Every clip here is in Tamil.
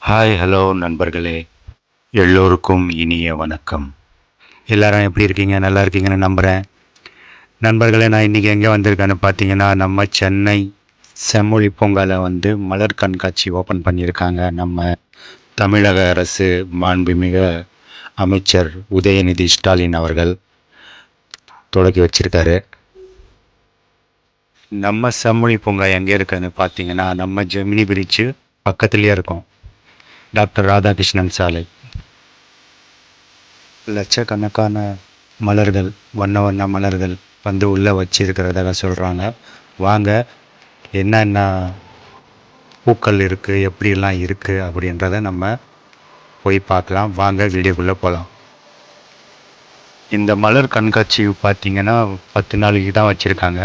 ஹாய் ஹலோ நண்பர்களே, எல்லோருக்கும் இனிய வணக்கம். எல்லாரும் எப்படி இருக்கீங்க? நல்லா இருக்கீங்கன்னு நம்புகிறேன். நண்பர்களே, நான் இன்றைக்கி எங்கே வந்திருக்கேன்னு பார்த்தீங்கன்னா, நம்ம சென்னை செம்மொழி பூங்காவில் மலர் கண்காட்சி ஓப்பன் பண்ணியிருக்காங்க. நம்ம தமிழக அரசு மாண்புமிகு அமைச்சர் உதயநிதி ஸ்டாலின் அவர்கள் தொடக்கி வச்சிருக்காரு. நம்ம செம்மொழி பூங்கா எங்கே இருக்குன்னு பார்த்தீங்கன்னா, நம்ம ஜெமினி பிரிட்ஜு பக்கத்துலேயே இருக்கும். டாக்டர் ராதாகிருஷ்ணன் சாலை. லட்சக்கணக்கான மலர்கள், வண்ண வண்ண மலர்கள் உள்ளே வச்சிருக்கிறதாக சொல்கிறாங்க. வாங்க, என்னென்ன பூக்கள் இருக்குது, எப்படிலாம் இருக்குது அப்படின்றத நம்ம போய் பார்க்கலாம். வாங்க வீடியோக்குள்ளே போகலாம். இந்த மலர் கண்காட்சி பார்த்திங்கன்னா 10 நாளைக்கு தான் வச்சுருக்காங்க.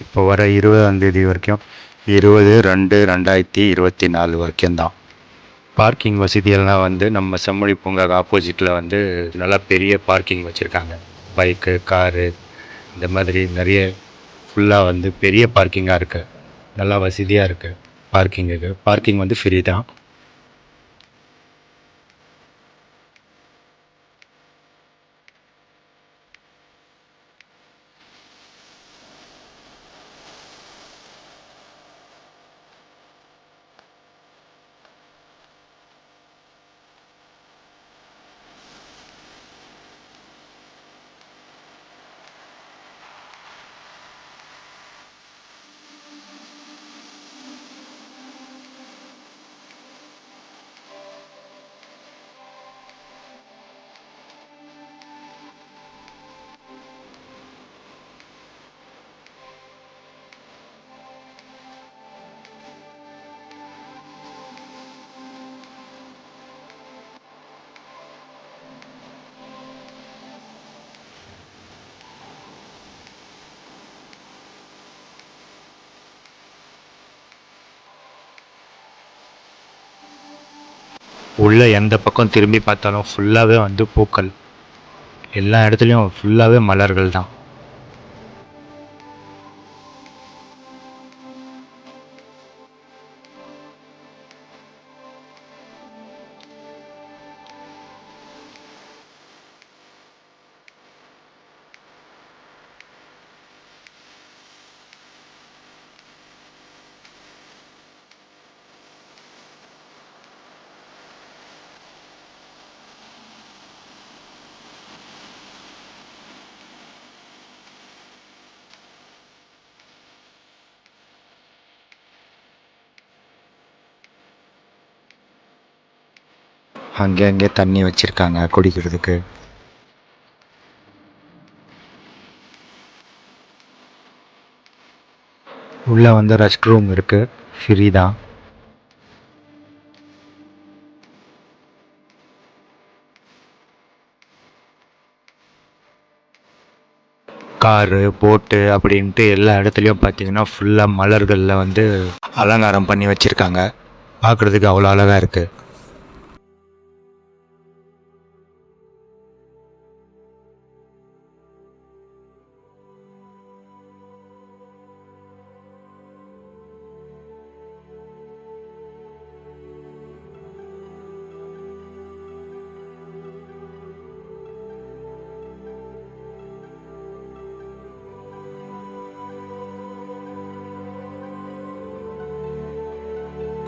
இப்போ வர 20ஆம் தேதி வரைக்கும், 20/2/2024 வரைக்கும் தான். பார்க்கிங் வசதியெல்லாம் நம்ம செம்மொழி பூங்காக்கு ஆப்போசிட்டில் நல்லா பெரிய பார்க்கிங் வச்சுருக்காங்க. பைக்கு, காரு, இந்த மாதிரி நிறைய ஃபுல்லாக பெரிய பார்க்கிங்காக இருக்குது. நல்லா வசதியாக இருக்குது பார்க்கிங்குக்கு. பார்க்கிங் ஃப்ரீ தான். உள்ளே எந்த பக்கம் திரும்பி பார்த்தாலும் ஃபுல்லாகவே பூக்கள். எல்லா இடத்துலையும் ஃபுல்லாகவே மலர்கள் தான். அங்கே தண்ணி வச்சுருக்காங்க குடிக்கிறதுக்கு. உள்ளே ரெஸ்ட் ரூம் இருக்குது, ஃப்ரீ தான். காரு, போட்டு அப்படின்ட்டு எல்லா இடத்துலையும் பார்த்தீங்கன்னா ஃபுல்லாக மலர்களில் அலங்காரம் பண்ணி வச்சுருக்காங்க. பார்க்குறதுக்கு அவ்வளோ அழகாக இருக்குது.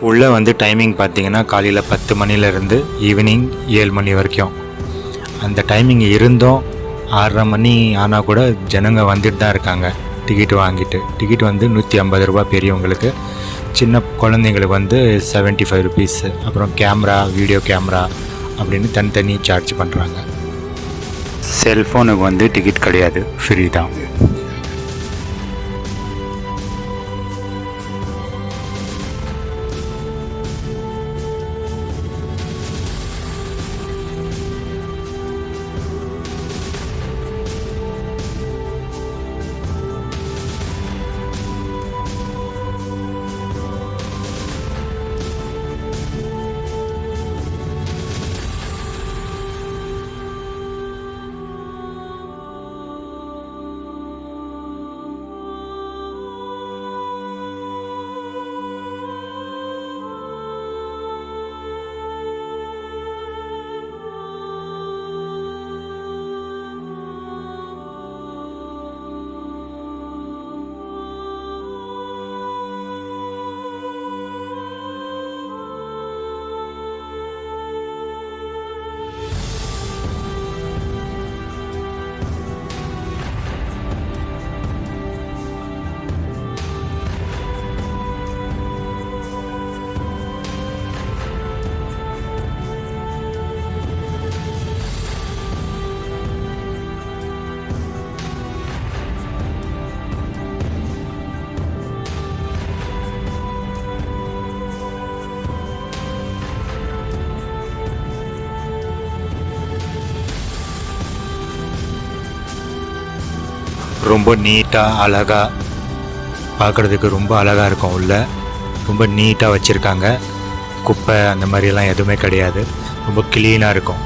உள்ளே டைமிங் பார்த்தீங்கன்னா காலையில் 10 மணிலேருந்து ஈவினிங் 7 மணி வரைக்கும். அந்த டைமிங் இருந்தும் 6:30 மணி ஆனால் கூட ஜனங்க வந்துட்டு தான் இருக்காங்க டிக்கெட் வாங்கிட்டு. டிக்கெட் 150 ரூபா பெரியவங்களுக்கு, சின்ன குழந்தைங்களுக்கு 75 ருபீஸ். அப்புறம் கேமரா, வீடியோ கேமரா அப்படின்னு தனித்தனி சார்ஜ் பண்ணுறாங்க. செல்ஃபோனுக்கு டிக்கெட் கிடையாது, ஃப்ரீ தான். ரொம்ப நீட்டாக அழகாக பார்க்குறதுக்கு ரொம்ப அழகாக இருக்கும். உள்ள ரொம்ப நீட்டாக வச்சுருக்காங்க. குப்பை அந்த மாதிரியெல்லாம் எதுவுமே கிடையாது. ரொம்ப க்ளீனாக இருக்கும்.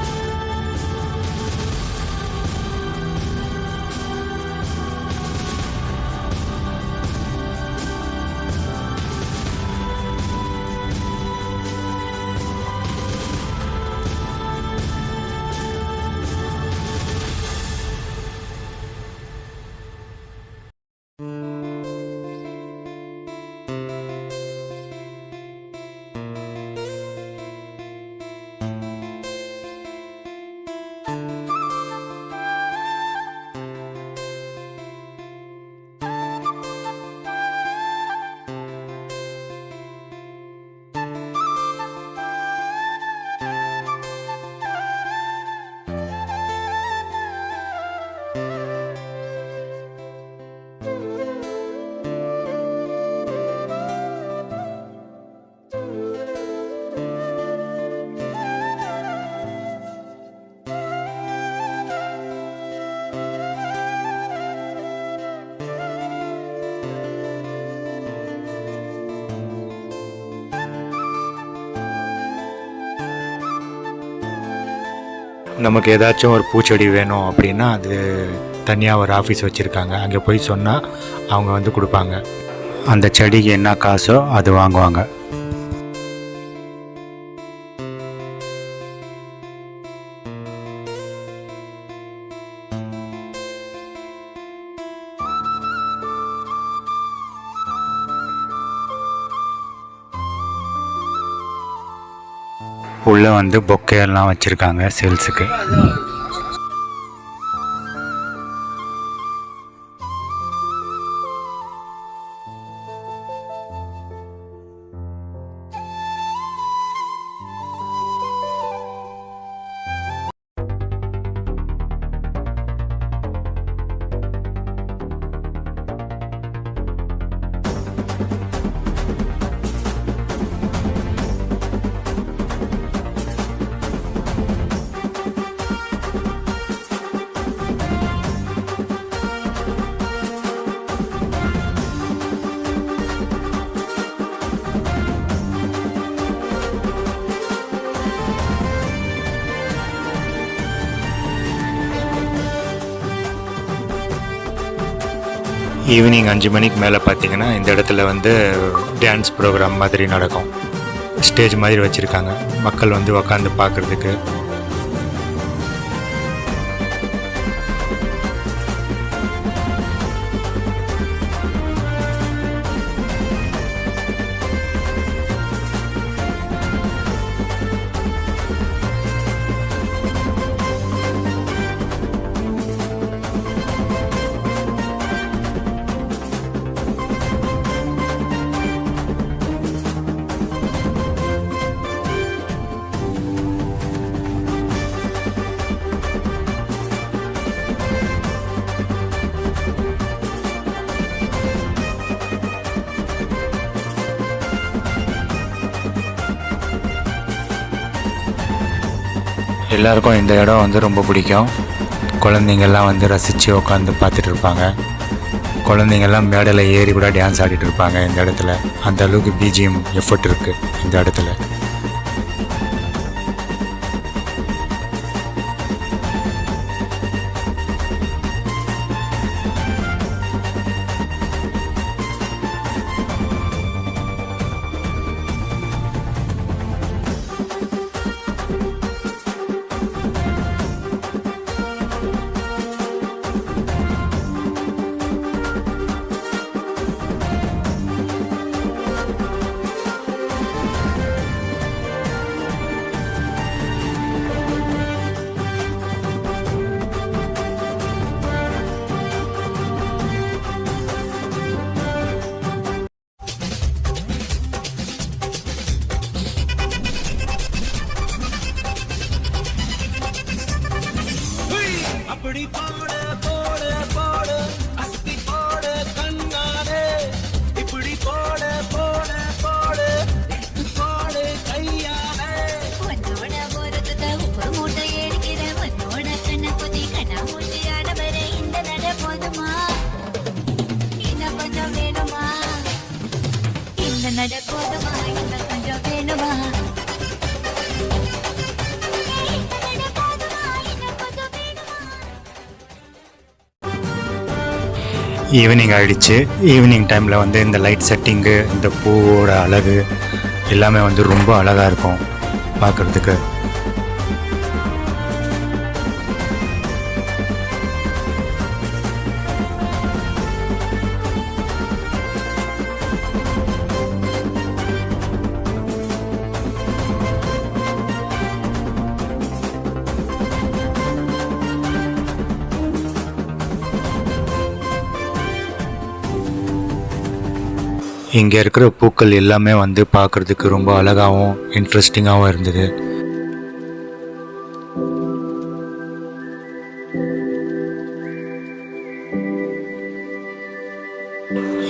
நமக்கு ஏதாச்சும் ஒரு பூச்செடி வேணும் அப்படின்னா அது தனியாக ஒரு ஆஃபீஸ் வச்சுருக்காங்க. அங்கே போய் சொன்னால் அவங்க வந்து கொடுப்பாங்க. அந்த செடிக்கு என்ன காசோ அது வாங்குவாங்க. உள்ளே வந்து பொக்கையெல்லாம் வச்சுருக்காங்க சேல்ஸுக்கு. ஈவினிங் 5 மணிக்கு மேலே பார்த்தீங்கன்னா இந்த இடத்துல வந்து டான்ஸ் ப்ரோக்ராம் மாதிரி நடக்கும். ஸ்டேஜ் மாதிரி வச்சுருக்காங்க மக்கள் வந்து உக்காந்து பார்க்குறதுக்கு. எல்லாருக்கும் இந்த இடம் வந்து ரொம்ப பிடிக்கும். குழந்தைங்கள்லாம் வந்து ரசித்து உட்காந்து பார்த்துட்டு இருப்பாங்க. குழந்தைங்கள்லாம் மேடையில் ஏறி கூட டான்ஸ் ஆடிட்டு இருப்பாங்க இந்த இடத்துல. அந்த அளவுக்கு பிஜிஎம் எஃபர்ட் இருக்குது இந்த இடத்துல. அப்படி போட போட போட அஸ்தி போட கண்ணாலே இப்படி போட போட போட போட கையாலே உன்னோட போறதுக்கு உப்பு மூட்டை எடுக்கிற உன்னோட கண்ண குத்தி கண்ணா மூட்டி ஆட வர இந்த நட போதுமா ஈவினிங் ஆகிடுச்சு. ஈவினிங் டைமில் வந்து இந்த லைட் செட்டிங்கு, இந்த பூவோட அழகு எல்லாமே வந்து ரொம்ப அழகாக இருக்கும் பார்க்குறதுக்கு. இங்கே இருக்கிற பூக்கள் எல்லாமே வந்து பார்க்குறதுக்கு ரொம்ப அழகாகவும் இன்ட்ரெஸ்டிங்காகவும் இருந்தது.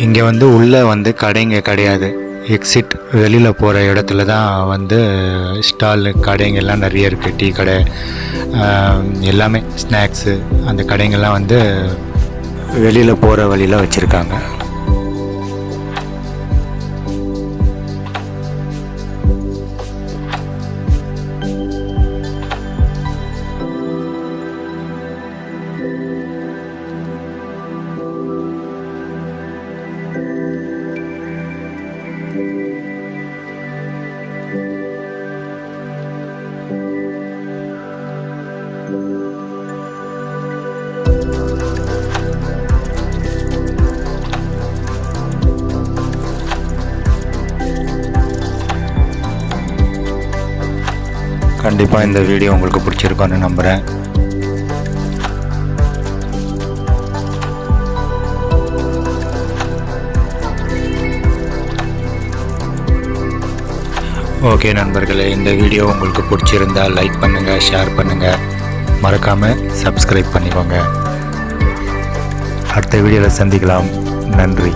இங்கே வந்து உள்ளே வந்து கடைங்க கிடையாது. எக்ஸிட் வெளியில் போகிற இடத்துல தான் வந்து ஸ்டால் கடைங்க எல்லாம் நிறைய இருக்குது. டீ கடை எல்லாமே ஸ்நாக்ஸு, அந்த கடைங்கள்லாம் வந்து வெளியில் போகிற வழியில் வச்சுருக்காங்க. கண்டிப்பாக இந்த வீடியோ உங்களுக்கு பிடிச்சிருக்கோன்னு நம்புகிறேன். ஓகே நண்பர்களே, இந்த வீடியோ உங்களுக்கு பிடிச்சிருந்தால் லைக் பண்ணுங்கள், ஷேர் பண்ணுங்கள், மறக்காமல் சப்ஸ்கிரைப் பண்ணிக்கோங்க. அடுத்த வீடியோவில் சந்திக்கலாம். நன்றி.